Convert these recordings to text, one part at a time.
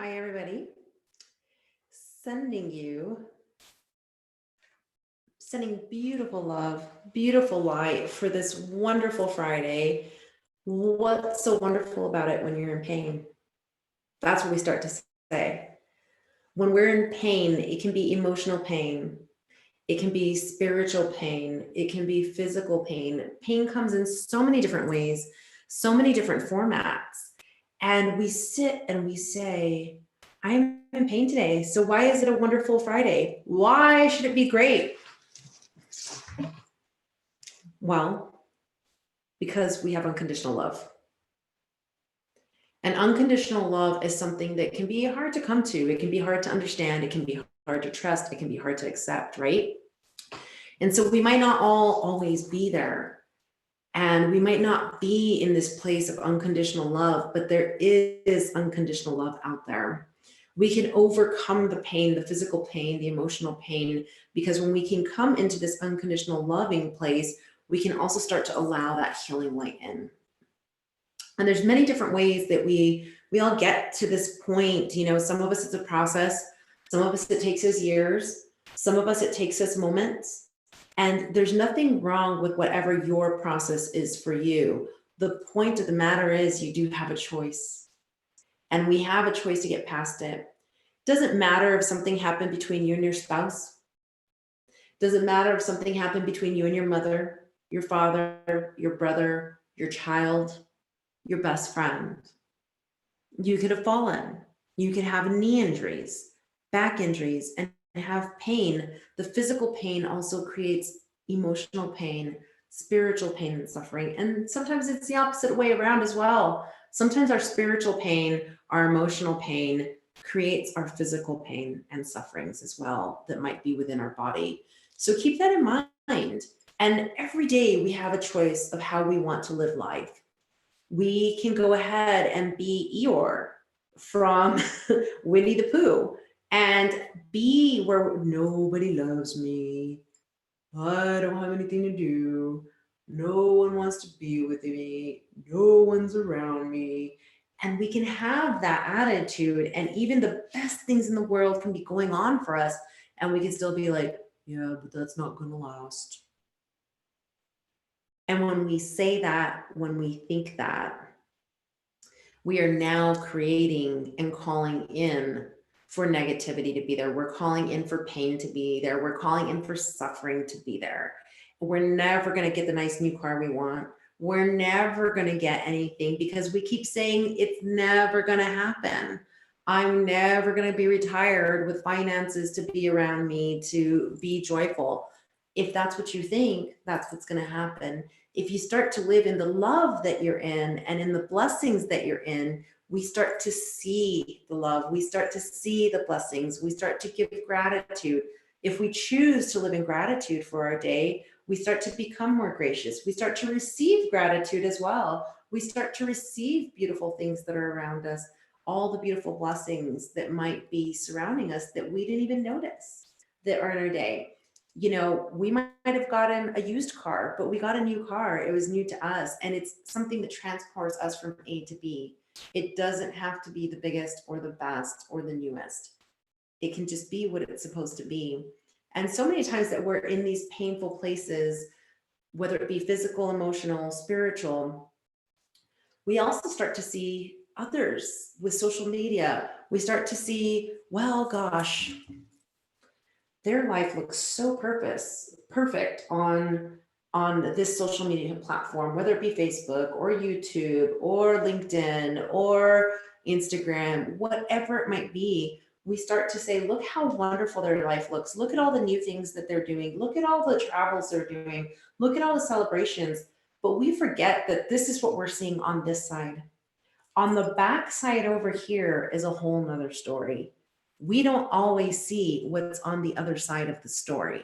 Hi, everybody. Sending you, sending beautiful love, beautiful light for this wonderful Friday. What's so wonderful about it when you're in pain? That's what we start to say. When we're in pain, it can be emotional pain. It can be spiritual pain. It can be physical pain. Pain comes in so many different ways, so many different formats. And we sit and we say, I'm in pain today. So why is it a wonderful Friday? Why should it be great? Well, because we have unconditional love. And unconditional love is something that can be hard to come to. It can be hard to understand. It can be hard to trust. It can be hard to accept, right? And so we might not all always be there. And we might not be in this place of unconditional love, but there is unconditional love out there. We can overcome the pain, the physical pain, the emotional pain, because when we can come into this unconditional loving place, we can also start to allow that healing light in. And there's many different ways that we all get to this point. You know, some of us it's a process, some of us it takes us years, some of us it takes us moments. And there's nothing wrong with whatever your process is for you. The point of the matter is you do have a choice. And we have a choice to get past it. Doesn't matter if something happened between you and your spouse. Doesn't matter if something happened between you and your mother, your father, your brother, your child, your best friend. You could have fallen. You could have knee injuries, back injuries, and have pain. The physical pain also creates emotional pain, spiritual pain and suffering. And sometimes it's the opposite way around as well. Sometimes our spiritual pain, our emotional pain creates our physical pain and sufferings as well that might be within our body. So keep that in mind. And every day we have a choice of how we want to live life. We can go ahead and be Eeyore from Winnie the Pooh and be where nobody loves me. I don't have anything to do. No one wants to be with me. No one's around me. And we can have that attitude, and even the best things in the world can be going on for us, and we can still be like, yeah, but that's not going to last. And when we say that, when we think that, we are now creating and calling in for negativity to be there. We're calling in for pain to be there. We're calling in for suffering to be there. We're never going to get the nice new car we want. We're never going to get anything because we keep saying it's never going to happen. I'm never going to be retired with finances to be around me to be joyful. If that's what you think, that's what's going to happen. If you start to live in the love that you're in and in the blessings that you're in, we start to see the love. We start to see the blessings. We start to give gratitude. If we choose to live in gratitude for our day, we start to become more gracious. We start to receive gratitude as well. We start to receive beautiful things that are around us, all the beautiful blessings that might be surrounding us that we didn't even notice that are in our day. You know, we might have gotten a used car, but we got a new car. It was new to us, and it's something that transports us from A to B. It doesn't have to be the biggest or the best or the newest. It can just be what it's supposed to be. And so many times that we're in these painful places, whether it be physical, emotional, spiritual, we also start to see others with social media. We start to see, well, gosh, their life looks so perfect on this social media platform, whether it be Facebook or YouTube or LinkedIn or Instagram, whatever it might be. We start to say, look how wonderful their life looks. Look at all the new things that they're doing. Look at all the travels they're doing. Look at all the celebrations. But we forget that this is what we're seeing on this side. On the back side over here is a whole nother story. We don't always see what's on the other side of the story.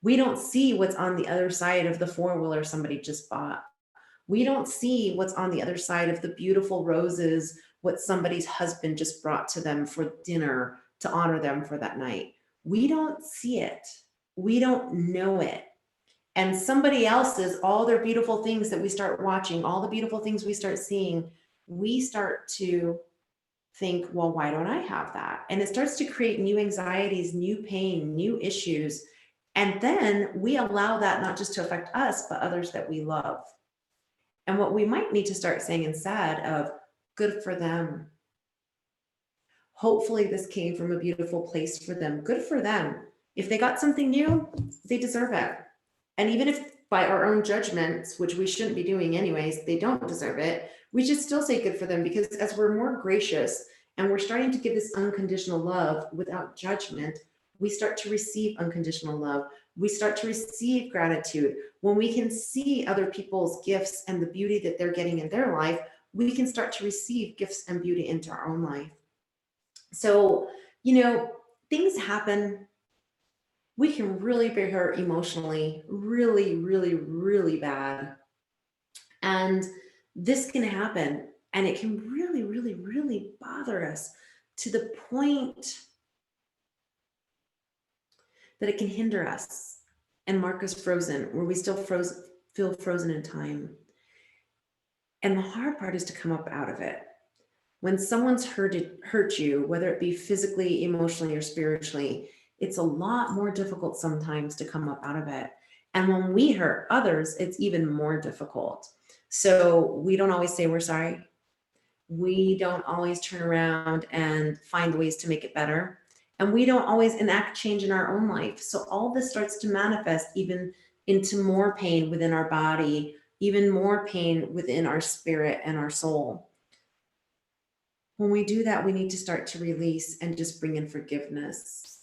We don't see what's on the other side of the four-wheeler somebody just bought. We don't see what's on the other side of the beautiful roses, what somebody's husband just brought to them for dinner to honor them for that night. We don't see it. We don't know it. And somebody else's, all their beautiful things that we start watching, all the beautiful things we start seeing, we start to think, well, why don't I have that? And it starts to create new anxieties, new pain, new issues. And then we allow that not just to affect us, but others that we love. And what we might need to start saying instead of, good for them. Hopefully, this came from a beautiful place for them. Good for them. If they got something new, they deserve it. And even if by our own judgments, which we shouldn't be doing anyways, they don't deserve it, we should still say good for them, because as we're more gracious and we're starting to give this unconditional love without judgment, we start to receive unconditional love. We start to receive gratitude. When we can see other people's gifts and the beauty that they're getting in their life, we can start to receive gifts and beauty into our own life. So, things happen. We can really be hurt emotionally, really, really, really bad. And this can happen, and it can really, really, really bother us to the point that it can hinder us and mark us frozen, where we still feel frozen in time. And the hard part is to come up out of it. When someone's hurt you, whether it be physically, emotionally, or spiritually, it's a lot more difficult sometimes to come up out of it. And when we hurt others, it's even more difficult. So we don't always say we're sorry. We don't always turn around and find ways to make it better. And we don't always enact change in our own life. So all this starts to manifest even into more pain within our body, even more pain within our spirit and our soul. When we do that, we need to start to release and just bring in forgiveness.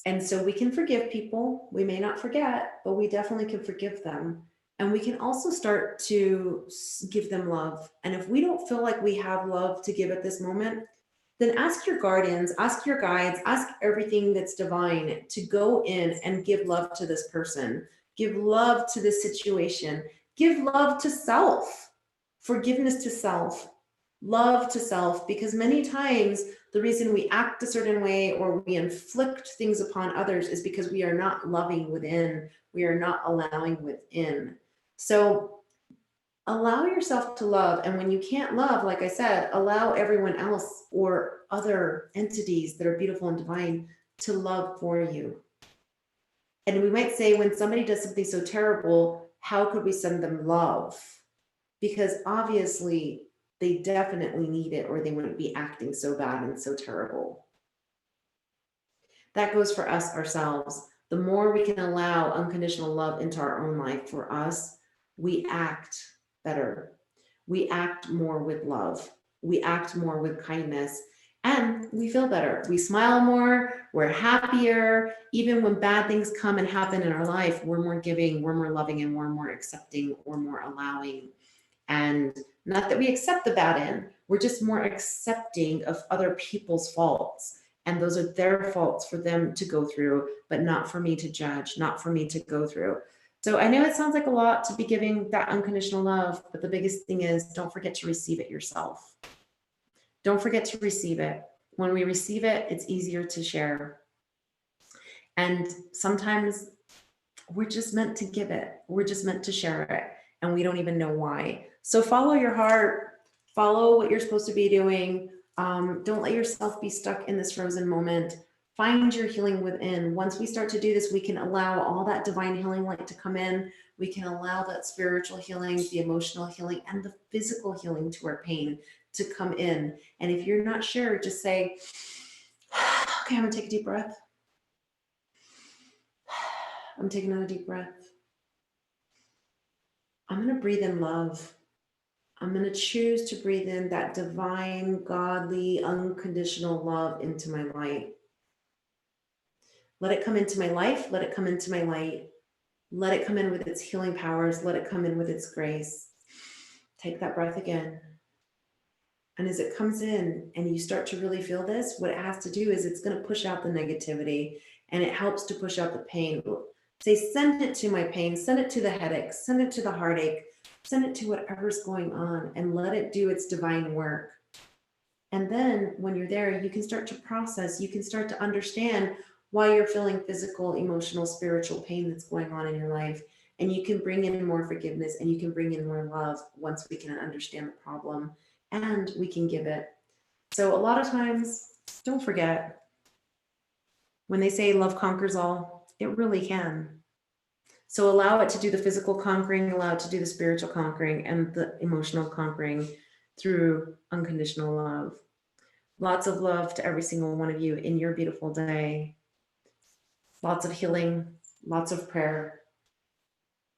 And so we can forgive people. We may not forget, but we definitely can forgive them. And we can also start to give them love. And if we don't feel like we have love to give at this moment, then ask your guardians, ask your guides, ask everything that's divine to go in and give love to this person, give love to this situation, give love to self, forgiveness to self, love to self, because many times the reason we act a certain way or we inflict things upon others is because we are not loving within, we are not allowing within. So allow yourself to love. And when you can't love, like I said, allow everyone else or other entities that are beautiful and divine to love for you. And we might say, when somebody does something so terrible, how could we send them love? Because obviously they definitely need it, or they wouldn't be acting so bad and so terrible. That goes for us ourselves. The more we can allow unconditional love into our own life for us, we act better. We act more with love. We act more with kindness, and we feel better. We smile more, we're happier. Even when bad things come and happen in our life, we're more giving, we're more loving, and we're more accepting, we're more allowing. And not that we accept the bad end, we're just more accepting of other people's faults. And those are their faults for them to go through, but not for me to judge, not for me to go through. So I know it sounds like a lot to be giving that unconditional love, but the biggest thing is, don't forget to receive it yourself. Don't forget to receive it. When we receive it, it's easier to share. And sometimes we're just meant to give it. We're just meant to share it, and we don't even know why. So follow your heart, follow what you're supposed to be doing. Don't let yourself be stuck in this frozen moment. Find your healing within. Once we start to do this, we can allow all that divine healing light to come in. We can allow that spiritual healing, the emotional healing, and the physical healing to our pain to come in. And if you're not sure, just say, okay, I'm gonna take a deep breath. I'm taking another deep breath. I'm going to breathe in love. I'm going to choose to breathe in that divine, godly, unconditional love into my light. Let it come into my life. Let it come into my light. Let it come in with its healing powers. Let it come in with its grace. Take that breath again. And as it comes in and you start to really feel this, what it has to do is it's going to push out the negativity, and it helps to push out the pain. Say, send it to my pain, send it to the headache, send it to the heartache, send it to whatever's going on, and let it do its divine work. And then when you're there, you can start to process, you can start to understand why you're feeling physical, emotional, spiritual pain that's going on in your life. And you can bring in more forgiveness, and you can bring in more love once we can understand the problem, and we can give it. So a lot of times, don't forget, when they say love conquers all, it really can. So allow it to do the physical conquering, allow it to do the spiritual conquering and the emotional conquering through unconditional love. Lots of love to every single one of you in your beautiful day. Lots of healing, lots of prayer,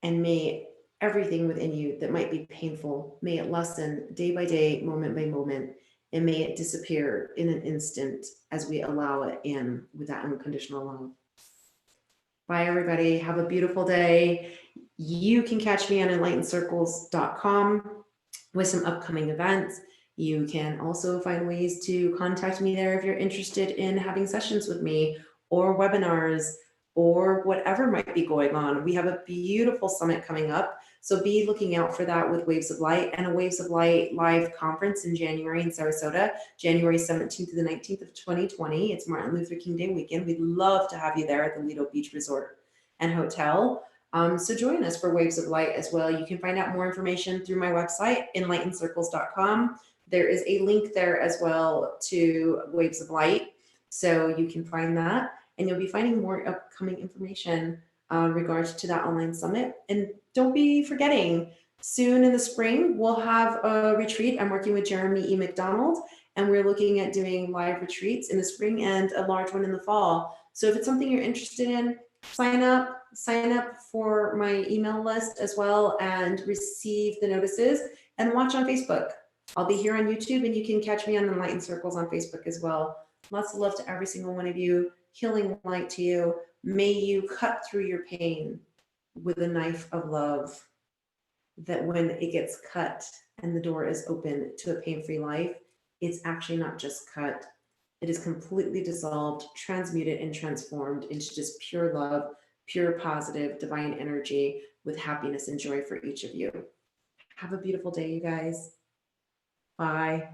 and may everything within you that might be painful, may it lessen day by day, moment by moment, and may it disappear in an instant as we allow it in with that unconditional love. Bye, everybody. Have a beautiful day. You can catch me on enlightencircles.com with some upcoming events. You can also find ways to contact me there if you're interested in having sessions with me or webinars or whatever might be going on. We have a beautiful summit coming up, so be looking out for that with Waves of Light, and a Waves of Light live conference in January in Sarasota, January 17th to the 19th of 2020. It's Martin Luther King Day weekend. We'd love to have you there at the Lido Beach Resort and Hotel. So join us for Waves of Light as well. You can find out more information through my website, enlightencircles.com. There is a link there as well to Waves of Light, so you can find that, and you'll be finding more upcoming information regards to that online summit. And don't be forgetting, soon in the spring, we'll have a retreat. I'm working with Jeremy E. McDonald, and we're looking at doing live retreats in the spring and a large one in the fall. So if it's something you're interested in, sign up for my email list as well and receive the notices, and watch on Facebook. I'll be here on YouTube, and you can catch me on Enlightened Circles on Facebook as well. Lots of love to every single one of you. Healing light to you. May you cut through your pain with a knife of love, that when it gets cut and the door is open to a pain-free life, it's actually not just cut. It is completely dissolved, transmuted, and transformed into just pure love, pure positive, divine energy with happiness and joy for each of you. Have a beautiful day, you guys. Bye.